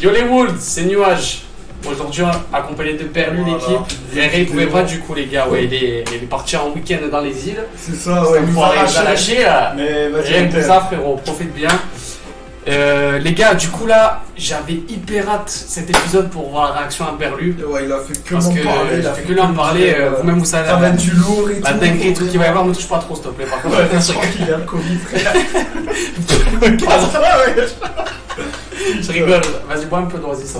Yo les Wolves, c'est Nuage. Aujourd'hui, accompagné de Perlu, l'équipe. Réré, il pouvait pas du coup, les gars. Ouais, il est parti en week-end dans les îles. C'est ça, ouais. Il nous a lâché là. Mais vas-y. Rien que ça, frérot, profite bien. Les gars, du coup là, j'avais hyper hâte cet épisode pour voir la réaction à Perlu. Ouais, il a fait que Parce m'en que parler. il a fait que lui en parler. Vous-même, vous savez. Ça va être du lourd et tout. La dinguerie et tout qu'il va y avoir, me touche pas trop, s'il te plaît. Par contre, Ouais, je crois qu'il y a le Covid, frère. je rigole. Vas-y, bois un peu de ça.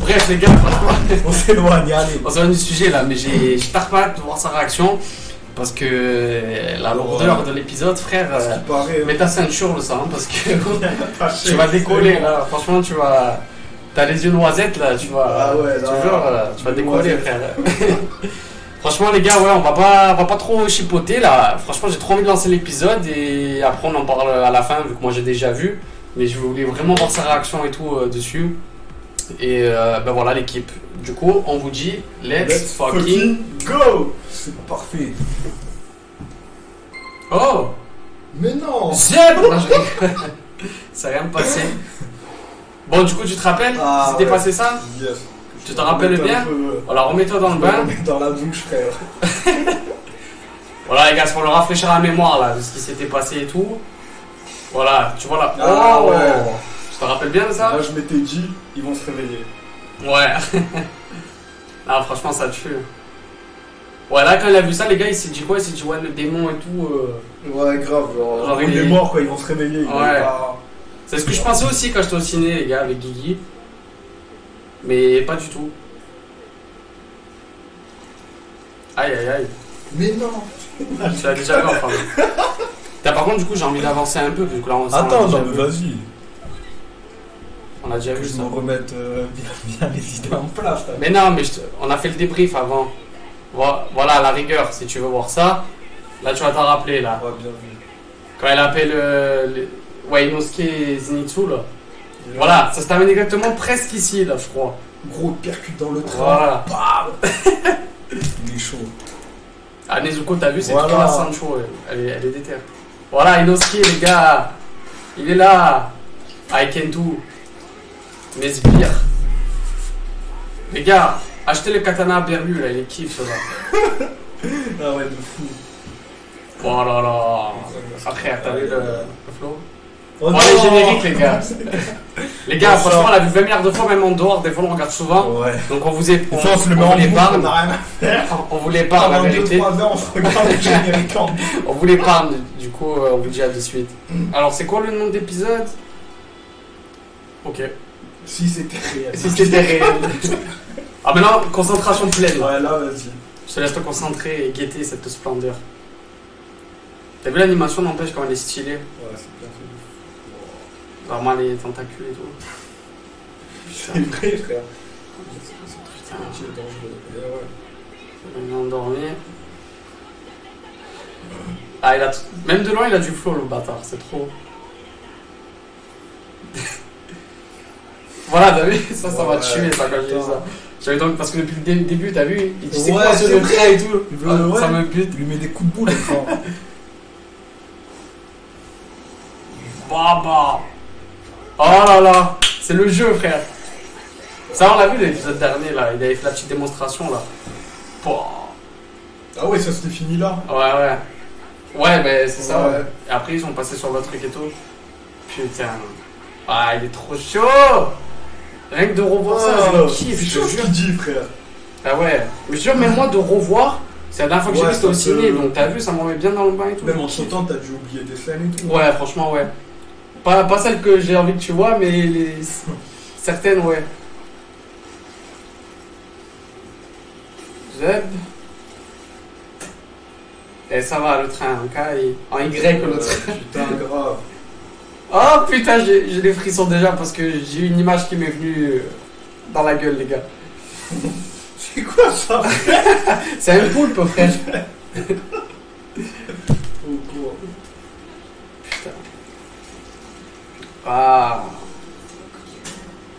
Bref, les gars, franchement. On s'éloigne, allez. On s'éloigne du sujet là, mais j'ai tarde pas hâte de voir sa réaction. Parce que la lourdeur de l'épisode, frère, mets ta ceinture le sang parce que tu vas décoller là. Franchement, tu vas. T'as les yeux noisettes là, tu vas. Ah ouais, toujours, tu vas décoller, frère. Franchement, les gars, ouais, on va pas trop chipoter là. Franchement, j'ai trop envie de lancer l'épisode et après on en parle à la fin vu que moi j'ai déjà vu. Mais je voulais vraiment voir sa réaction et tout dessus. Et ben voilà l'équipe. Du coup, on vous dit let's fucking go. C'est parfait. Oh. Mais non. Zeb. Ça rien passé. Bon, du coup, tu te rappelles c'était passé ça? Yes. Tu te rappelles bien? Voilà, remets-toi dans le bain. Dans la douche, frère. Voilà, les gars, c'est pour le rafraîchir la mémoire là, de ce qui s'était passé et tout. Voilà, tu vois là. Ah ouais. Tu te rappelles bien de ça? Là, je m'étais dit, ils vont se réveiller. Ouais. Ah, franchement, ça tue. Ouais, là, quand il a vu ça, les gars, il s'est dit quoi? Il s'est dit, ouais, le démon et tout. Ouais, grave. Genre il il est mort, quoi, ils vont se réveiller. Ouais. C'est ce que je pensais aussi quand j'étais au ciné, les gars, avec Guigui. Mais pas du tout. Aïe, aïe, aïe. Mais non. Tu l'as déjà vu, enfin. Par contre, du coup, j'ai envie d'avancer un peu, vu que là, Attends, non, mais vas-y. On a déjà Que vu je ça. me remette bien les idées en place. Là. Mais non, mais on a fait le débrief avant. Voilà, à la rigueur, si tu veux voir ça. Là, tu vas t'en rappeler, là. Ouais, bien vu. Quand elle appelle Inosuke Zenitsu, là. Voilà, ça se termine exactement presque ici, là, je crois. Gros percute dans le train. Voilà. Bam. Il est chaud. Ah, Nezuko, t'as vu, c'est voilà. toute la Sancho, elle est déterre. Voilà, Inosuke, les gars. Il est là. Aikentu. Mes sbires. Les gars, achetez le katana à Berlu, là, il est kiff, là. Ah ouais, de fou. Oh là là. Après, t'as vu le flow? Oh, les génériques, les gars. Les gars, franchement, on l'a vu 20 milliards de fois, même en dehors, des fois on regarde souvent. Ouais. Donc on vous l'épargne. On a rien à faire. On vous l'épargne, la vérité. 2-3 heures, on se regarde le générique en On vous l'épargne, du coup, on vous dit à de suite. Alors, c'est quoi le nom d'épisode? Ok. Si c'était réel. Si c'était réel. Ah, maintenant, concentration pleine. Ouais, là, vas-y. Je te laisse te concentrer et guetter cette splendeur. T'as vu l'animation, n'empêche, quand elle est stylée? Ouais, c'est bien fait. Vraiment les tentacules et tout. C'est vrai, frère. Putain, C'est dangereux. Ouais. il est endormi. Ah, même de loin, il a du flow, le bâtard, c'est trop. Voilà, t'as vu? Ça va tuer, ça, quand je dis ça. J'avais donc, parce que depuis le début, t'as vu? Il dit c'est quoi ce trait et tout. Ça me bute. Il lui met des coups de boule, frère. Baba. Oh là là, c'est le jeu, frère. Ça, on l'a vu l'épisode dernier, là. Il avait fait la petite démonstration, là. Ah ouais, ça c'était fini là. Ouais. Ouais, mais c'est ça. Ouais. Et après, ils sont passés sur l'autre truc et tout. Putain. Ah, il est trop chaud. Rien que de revoir ça, je kiffe, je te jure. qu'il dit, frère. Ah ouais. Mais je te jure, même moi, de revoir, c'est la dernière fois que j'ai vu, c'était au ciné. Donc, t'as vu, ça m'en met bien dans le bain et tout. Même en ce temps, t'as dû oublier des scènes et tout. Ouais, franchement, ouais. Pas celles que j'ai envie que tu vois, mais certaines, ouais. Zeb. Et ça va, le train, en Y, le train. Putain, grave. Oh putain, j'ai des frissons déjà parce que j'ai une image qui m'est venue dans la gueule, les gars. C'est quoi ça? C'est un poulpe, frère. Oh, quoi. Putain. Ah.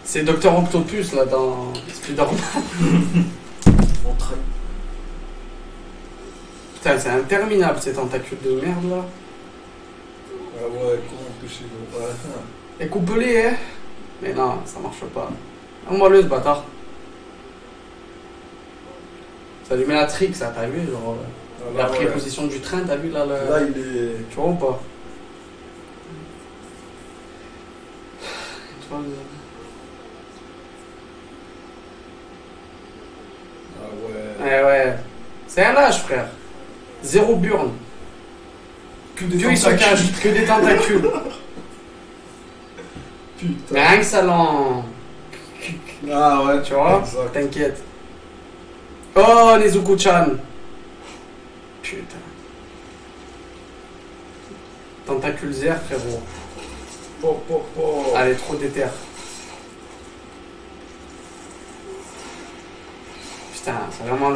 C'est Docteur Octopus, là, dans Spider-Man. Mon train. Putain, c'est interminable, ces tentacules de merde, là. Ah ouais, comment empêcher? Ouais. Et coupe-les, hein. Mais non, ça marche pas. Envoie-le ce bâtard. Ça lui met la trick, ça, t'as vu? Genre, il a pris position du train, t'as vu là le... Là, il est. Tu vois ou pas? Tu vois, Ah ouais. ouais. C'est un lâche, frère. Zéro burn. Que des Que il se cache, que des tentacules. Putain. Mais rien que ça l'en... Ah ouais, Tu vois? exact. T'inquiète. Oh, Nezuko-chan. Putain. Tentacule zère, frérot. Po, po, po. Elle est trop déter. Putain, c'est vraiment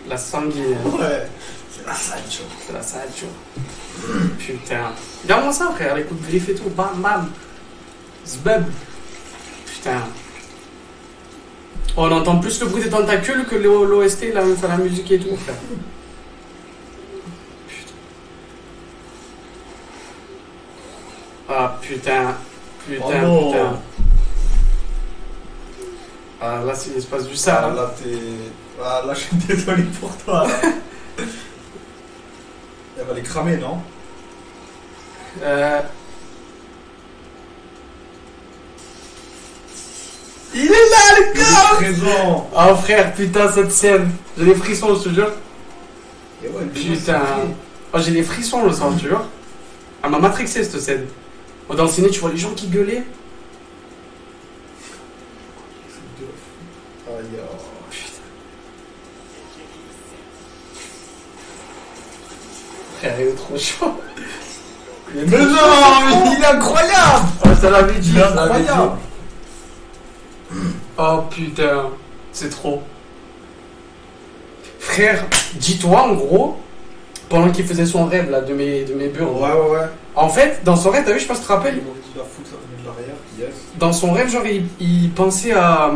la sanguine. Ouais. C'est la Sancho. C'est la Sancho. Putain. Regarde-moi ça, frère, les coups de griffe et tout. Bam, bam. Zbeb. Putain. Oh, on entend plus le bruit des tentacules que l'OST, la musique et tout, frère. Putain. Ah, putain. Putain, Oh non. putain. Ah, là, il se passe du sale. Ah Hein. là, t'es. Ah là, je suis désolé pour toi. Là. Elle va les cramer, non? Il est là, le Il est présent. Oh, frère, putain, cette scène. J'ai des frissons, je te jure. Et ouais, Putain. Oh, j'ai des frissons le sang, tu vois. Elle m'a matrixé cette scène. Oh, dans le ciné, tu vois les gens qui gueulaient. C'est de ouf. Aïe, oh. Frère, il est trop chaud. Mais non, mais il est incroyable. Oh, ça l'avait dit. Il est incroyable. Oh putain, c'est trop. Frère, dis-toi en gros, pendant qu'il faisait son rêve là de mes burnes. Ouais. En fait, dans son rêve, t'as vu, je sais pas si tu te rappelles, Il va foutre ça de l'arrière, yes. dans son rêve, genre il pensait à.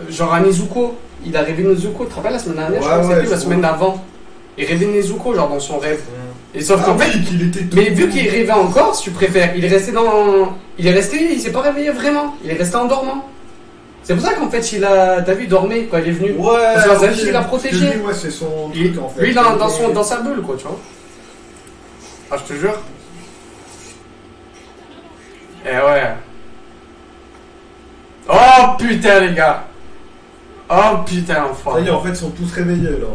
Genre à Nezuko. Il a rêvé Nezuko, tu te rappelles la semaine dernière, je crois que c'était la semaine d'avant. Il rêvait Nezuko, genre dans son rêve. Et sauf qu'en fait. il était tout Mais vu qu'il rêvait encore, si tu préfères, il est resté dans. Il s'est pas réveillé vraiment. Il est resté en dormant. C'est pour ça qu'en fait, il a. T'as vu, il dormait quand il est venu. Ouais, Parce que dans sa vie, il l'a protégé. Lui, ouais, c'est son Lui, truc en fait. lui dans sa bulle, quoi, tu vois. Ah, je te jure. Eh ouais. Oh putain, les gars. Oh putain, enfin. Ça y est, en fait, ils sont tous réveillés là.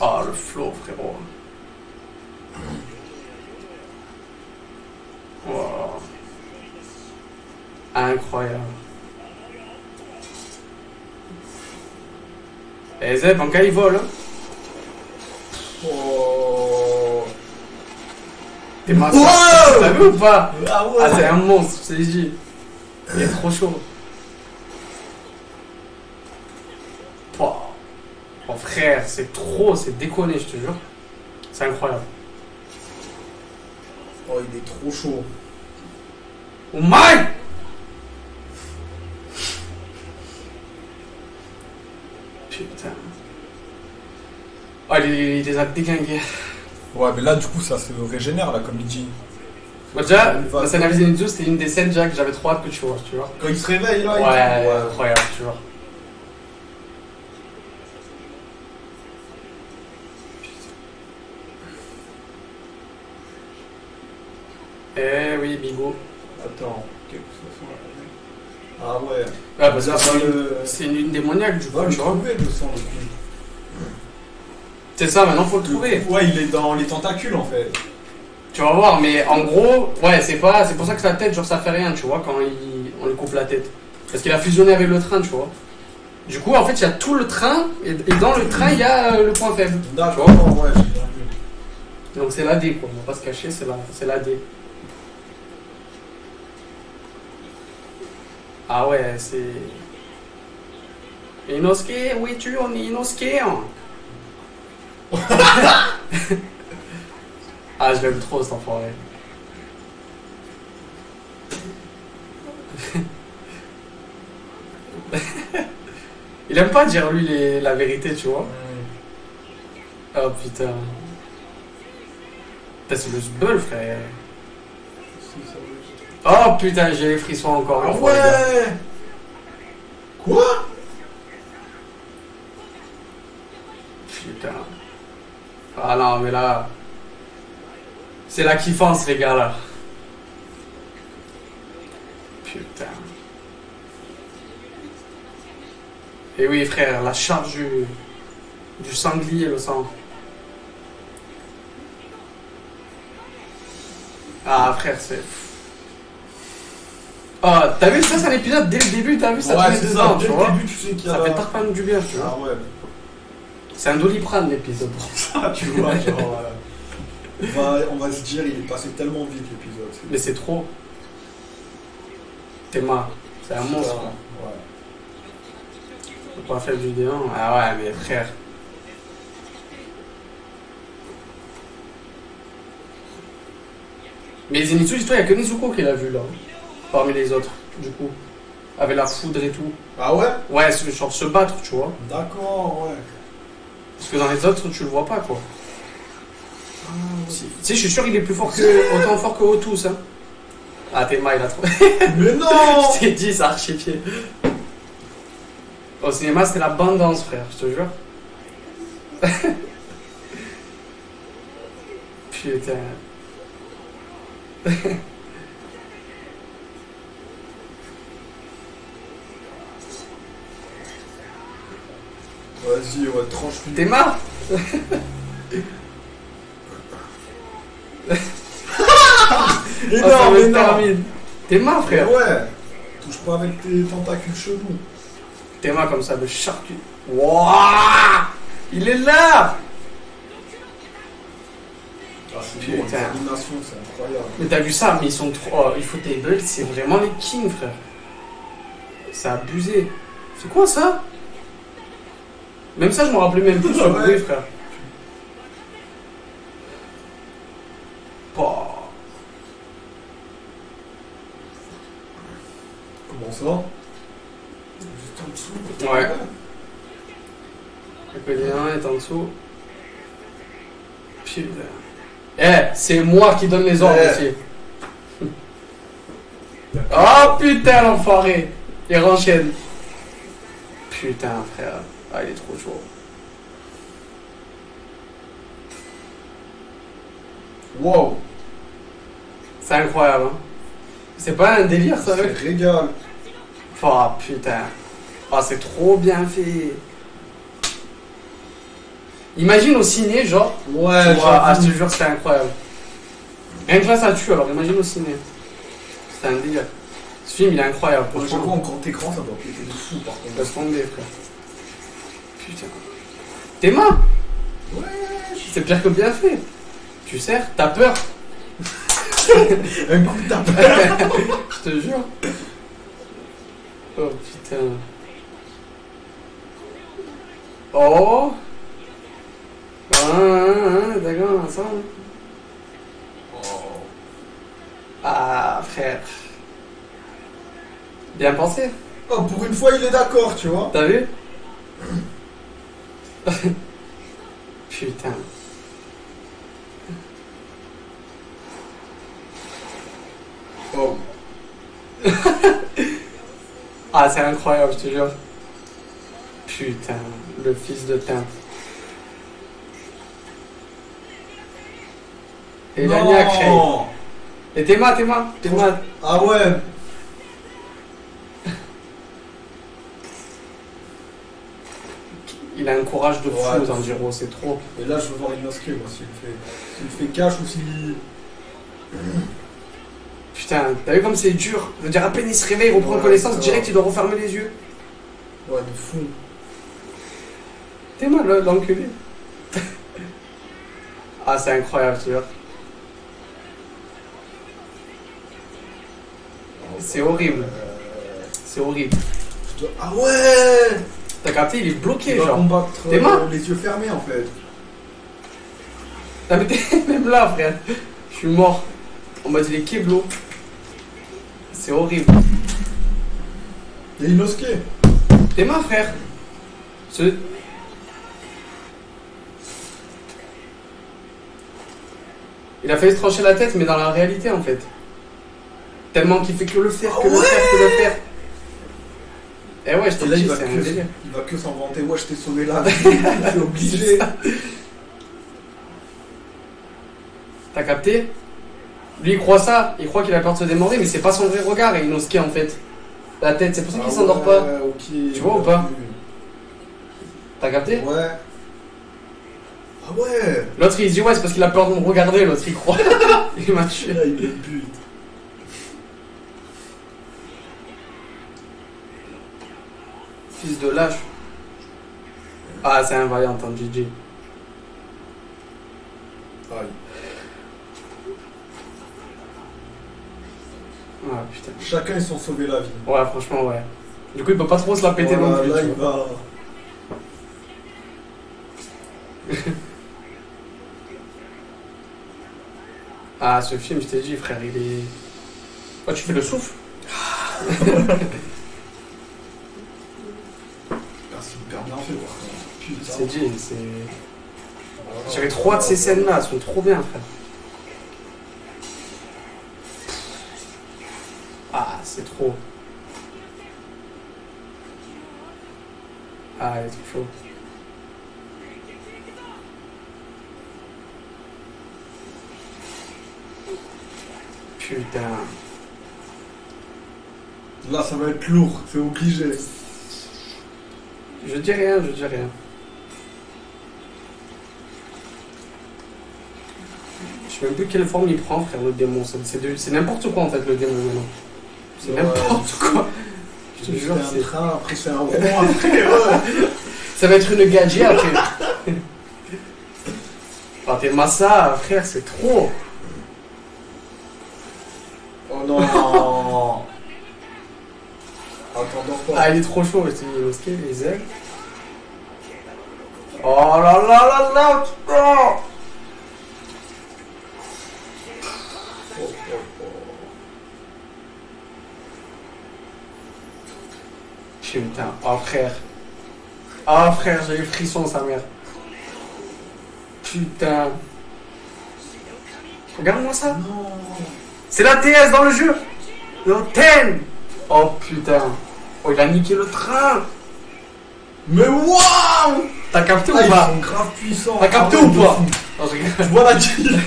Oh, le flow, frérot. Wow. Incroyable. Et Zeb, en cas, il vole. Hein. Oh. T'es massacré. Wow. T'as vu ou pas? Ah ouais. Ah, c'est un monstre, je t'ai dit. Il est trop chaud. Oh frère, c'est trop, c'est déconné, je te jure. C'est incroyable. Oh, il est trop chaud. Oh my! Putain. Oh, il les a déglingués. Ouais, mais là, du coup, ça se régénère là, comme il dit. Moi, déjà, la scène avec Zenitsu, c'était une des scènes déjà que j'avais trop hâte que tu vois, tu vois. Quand il se réveille là, Ouais, incroyable, tu vois. Eh oui, Bigo. Attends, qu'est-ce que ça fait? Ah ouais. Ah, parce que Là, c'est une lune démoniaque, du coup, va le tu vois. trouver le sang, le cul. C'est ça, maintenant faut le trouver. Ouais, il est dans les tentacules en fait. Tu vas voir, mais en gros, ouais, c'est pour ça que sa tête, genre, ça fait rien, tu vois, quand on lui coupe la tête. Parce qu'il a fusionné avec le train, tu vois. Du coup, en fait, il y a tout le train, et dans le train, il y a le point faible. D'accord, ouais, j'ai bien vu. Donc c'est l'AD, quoi, on va pas se cacher, c'est l'AD. Ah ouais, c'est... Inosuke, oui, tu on est Inosuke, hein. Ah, je l'aime trop, cet enfoiré. Il aime pas dire, lui, la vérité, tu vois. Oh, putain. Putain, c'est le sbeul, frère. Oh putain, j'ai les frissons encore Ah une fois, les gars. ouais. Quoi? Putain. Ah non, mais là... C'est la kiffance, les gars, là. Putain. Et oui, frère, la charge du sanglier, le sang. Ah, frère, c'est... Ah, t'as vu, ça, c'est un épisode, dès le début, t'as vu, ça te Ouais, met c'est dedans, ça. tu Dès vois. le début, tu sais qu'il y a. Ça fait tarpin du bien, tu vois. Ah ouais. C'est un Doliprane, l'épisode. Ah, tu vois, genre. On va se dire, il est passé tellement vite l'épisode. Mais c'est trop. Théma, c'est un monstre. Ouais. Faut pas faire du D1. Ah ouais, mais frère. Mais Zenitsu, dis-toi, il n'y a que Nezuko qui l'a vu là. Parmi les autres, du coup. Avec la foudre et tout. Ah ouais? Ouais, genre se battre, tu vois. D'accord, ouais. Parce que dans les autres, tu le vois pas, quoi. Tu sais, je suis sûr qu'il est plus fort que. Autant fort que Otus, hein. Ah, Théma, il a trop. Mais non! Je t'ai dit, c'est archifié. Au cinéma, c'était la bande-danse, frère, je te jure. Putain. Vas-y, ouais, tranche-lui. Théma. Et Oh, ça non, me mais non! termine. Théma, Mais frère. ouais! Touche pas avec tes tentacules chelous. Théma comme ça, le charcutier. Wouah! Il est là! Ah, c'est Putain. bon, les animations, c'est incroyable. Mais t'as vu ça, mais ils sont trop. Oh, Ufotable, c'est vraiment les kings, frère. C'est abusé. C'est quoi ça? Même ça, je me rappelais même plus sur le Ouais. bruit, frère. Bah. Comment ça? Juste en dessous. Ouais. Le côté 1 est en dessous. Putain. Eh, c'est moi qui donne les ordres Ouais. aussi. Oh putain, l'enfoiré. Il renchaîne. Putain, frère. Ah, il est trop chaud. Wow! C'est incroyable, hein. C'est pas un délire, ça, Ça mec? régale. Oh putain. Oh, c'est trop bien fait. Imagine au ciné, genre. Ouais, Tu vois, ah, je te j'avoue. jure, c'était incroyable. Rien que là, ça tue, alors imagine au ciné. C'était un délire. Ce film, il est incroyable. Pour Franchement. chaque fois, en grand écran, ça doit péter de fou, par contre. Laisse tomber, frère. Putain. T'es mort. Ouais, C'est pire que bien fait. Tu sers, t'as peur. un coup de tape. Je te jure. Oh putain. Oh. D'accord, ensemble. Ah, frère. Bien pensé. Oh, pour une fois, il est d'accord, tu vois. T'as vu? Putain. Oh. Ah, c'est incroyable, je te jure. Putain, le fils de teinte. Et la niacré. Non. Et Théma. Ah ouais. Il a un courage de fou, Ouais. Tanjiro, c'est trop. Et là, je veux voir Inosuke, moi, s'il fait cash ou s'il... Putain, t'as vu comme c'est dur? Je veux dire, à peine il se réveille, il reprend Ouais, connaissance, ça direct va. il doit refermer les yeux. Ouais, de fou. Théma, l'enculé. Ah, c'est incroyable, tu vois. C'est horrible. C'est horrible. Ah ouais. T'as capté, il est bloqué, Il va genre. combattre T'es mort les yeux fermés, en fait. T'as mis même là, frère. Je suis mort. On m'a dit les keblos. C'est horrible. Il y a Inosuke. T'es ma frère. Ce... Il a failli se trancher la tête, mais dans la réalité, en fait. Tellement qu'il fait que le faire, que Ah le faire, que le faire. Eh ouais, je Et te là, dis, il va c'est un délire. que s'en vanter. Ouais, je t'ai sauvé la vie. C'est obligé. T'as capté? Lui, il croit ça. Il croit qu'il a peur de se démorer, mais c'est pas son vrai regard, et Inosuke en fait. La tête, c'est pour ça qu'il s'endort pas. Ok. Tu vois ou pas? T'as capté? Ouais. Ah ouais. L'autre il se dit ouais, c'est parce qu'il a peur de me regarder, l'autre il croit. Il m'a tué. Là, il me bute. Fils de lâche. Ah, c'est un vaillant, hein, GG. Aïe. Ah putain. Chacun ils sont sauvés la vie. Ouais, franchement, ouais. Du coup, il peut pas trop se la péter Voilà, non plus. là, tu il vois. va. Ah, ce film, je t'ai dit, frère, il est. Oh, tu fais le souffle? Ah, c'est hyper bien fait, par contre. Putain. C'est dit, c'est. J'avais trop hâte de ces scènes-là, elles sont trop bien, frère. Ah, c'est trop. Ah, il est trop chaud. Putain. Là, ça va être lourd, c'est obligé. Je dis rien, je dis rien. Je sais même plus quelle forme il prend, frère, le démon. C'est n'importe quoi en fait, le démon maintenant. C'est Ouais. n'importe quoi. Je te C'est jure, un c'est. train, après c'est un rond, après, ouais. Ça va être une gadget après. Ah, t'es massa, frère, c'est trop. Oh non. Attends, dors pas. Ah, il est trop chaud, c'est les ailes. Oh là là là là, putain. Oh, oh, oh. Putain, oh frère. Oh frère, j'ai eu frisson, sa mère. Putain. Regarde-moi ça. Non. C'est la TS dans le jeu. Le 10. Oh putain. Oh, il a niqué le train. Mais waouh. T'as capté Ah, ou ils pas? sont grave puissants. T'as capté Ah ouais, ou de pas? fou. Non, je rigole. Je vois la kill.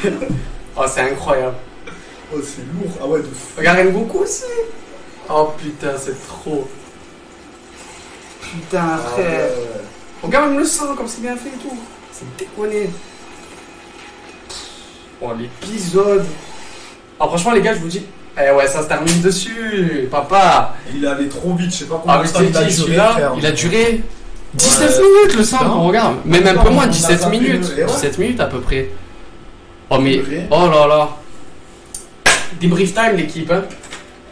Oh, c'est incroyable. Oh, c'est lourd. Ah ouais, de fou. Regarde Rengoku aussi. Oh putain, c'est trop. Putain, Ah frère. ouais. Regarde même le sang, comme c'est bien fait et tout. C'est déconné. Oh, l'épisode. Ah, franchement, les gars, je vous dis. Eh ouais, ça se termine dessus, papa. Il allait trop vite, je sais pas Ah, combien mais de je temps t'ai il a dit, duré, celui-là, frère. il a duré 19 Ouais. minutes le sang, Non. on regarde. Mais même Non, pas moins, on a 17 zappé minutes. le- et ouais. 17 minutes à peu près. Oh, mais. Purée. Oh là là. Débrief time, l'équipe, hein.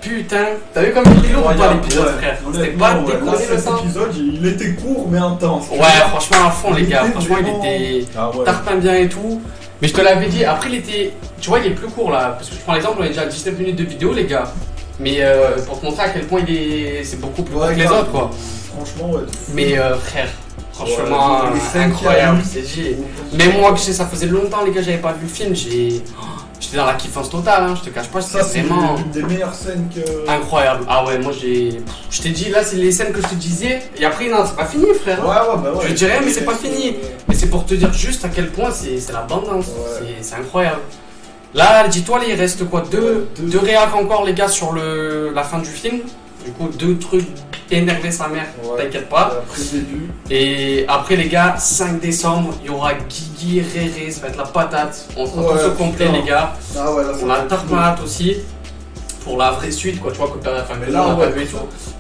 Putain. T'as vu comme il est lourd ou pas Incroyable, l'épisode, ouais. frère? C'était Honnêtement, pas ouais, là, déconné le cet sang. épisode, il était court mais intense. Ouais, franchement, à fond, les gars. Franchement, il était. Ah ouais. Tarpin bien et tout. Mais je te l'avais dit, après il était. Tu vois, il est plus court là. Parce que je prends l'exemple, on est déjà à 19 minutes de vidéo, les gars. Mais pour te montrer à quel point il est. C'est beaucoup plus court que les grave. autres, quoi. Franchement, ouais. de fou. Mais frère, franchement, Ouais, les cinq incroyable. qu'il y a eu. C'est J. Même moi, que ça faisait longtemps, les gars, j'avais pas vu le film. J'étais dans la kiffance totale, hein, je te cache pas. Ça, C'était c'est vraiment une des meilleures scènes que. incroyable. Ah ouais, moi j'ai. Je t'ai dit, là, c'est les scènes que je te disais. Et après, non, c'est pas fini, frère. Ouais, ouais, bah ouais. Je dirais, mais c'est pas fini. Mais c'est pour te dire juste à quel point c'est l'abondance. Ouais. C'est incroyable. Là, dis-toi, il reste quoi? Deux réacs encore, les gars, sur la fin du film. Du coup, 2 trucs énerver sa mère, Ouais. t'inquiète pas. Après le début. Et après, les gars, 5 décembre, il y aura Guigui, Réré, ça va être la patate. On sera Ouais, tous au complet, putain. les gars. Ah ouais, là, ça On va a être Tarpin aussi. Pour la vraie suite, quoi, tu vois, que t'as enfin, Mais que là, on a ouais, pas vu et tout.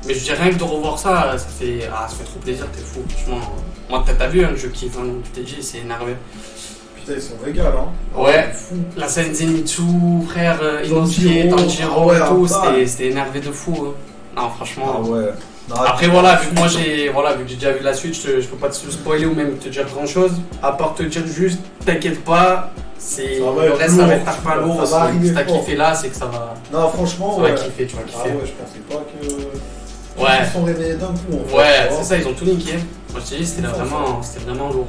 Mais je dis rien que de revoir ça, ça fait trop plaisir, t'es fou, franchement. Moi, t'as vu, hein, je kiffe, hein, je t'ai dit, c'est énervé. Putain, ils sont régales, hein. Ouais. Fou. La scène Zenitsu, frère, Inosuke, Tanjiro, Tanjiro ah ouais, et tout, ah, c'était énervé de fou. Hein. Non, franchement. Ah ouais. Non, Après, voilà, vu que moi vu que j'ai déjà vu la suite, je peux pas te spoiler ou même te dire grand chose. À part te dire juste, t'inquiète pas, c'est Ça va le être reste, ça va lourd, être tarpin lourd. ça va Si arriver t'as fort. kiffé là, c'est que ça va, Non, franchement, ça ouais. va kiffer, tu vas Ah kiffer. ouais, je pensais pas que. Ouais. Ils se sont réveillés d'un coup, en fait. Ouais, tu vois. c'est ça, ils ont tout niqué. Moi je t'ai dit, c'était vraiment lourd.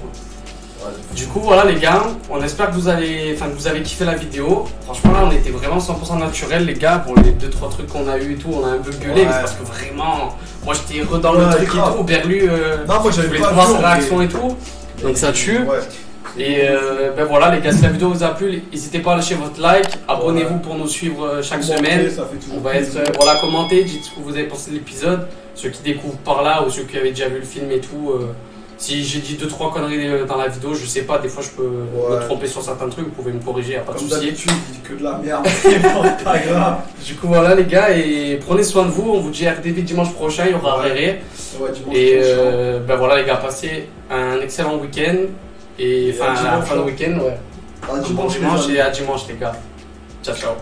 Du coup, voilà les gars, on espère que vous avez kiffé la vidéo. Franchement, là, on était vraiment 100% naturel, les gars. Pour les 2-3 trucs qu'on a eu et tout, on a un peu gueulé, mais c'est parce que vraiment, moi j'étais dans le truc grave. et tout. Berlu, Non, moi je j'avais voulais pas voir vu, sa réaction et tout. Donc ça tue. Ouais. Et ben voilà les gars, si la vidéo vous a plu, n'hésitez pas à lâcher votre like, abonnez-vous pour nous suivre chaque semaine. Ça fait toujours On va être, plaisir. voilà, commentez, dites ce que vous avez pensé de l'épisode, ceux qui découvrent par là ou ceux qui avaient déjà vu le film et tout. Si j'ai dit 2-3 conneries dans la vidéo, je sais pas, des fois je peux me tromper sur certains trucs, vous pouvez me corriger, y a pas de Comme souci. d'habitude, il dit que de la merde, c'est pas grave. Du coup voilà les gars, et prenez soin de vous, on vous dit RDV dimanche prochain, il y aura Réré. Ouais, dimanche Et prochain. ben voilà les gars, passez un excellent week-end. Et Et enfin, à à la fin de dimanche, week-end, ouais. À Bon dimanche, les dimanche amis. et à dimanche les gars. Ciao ciao.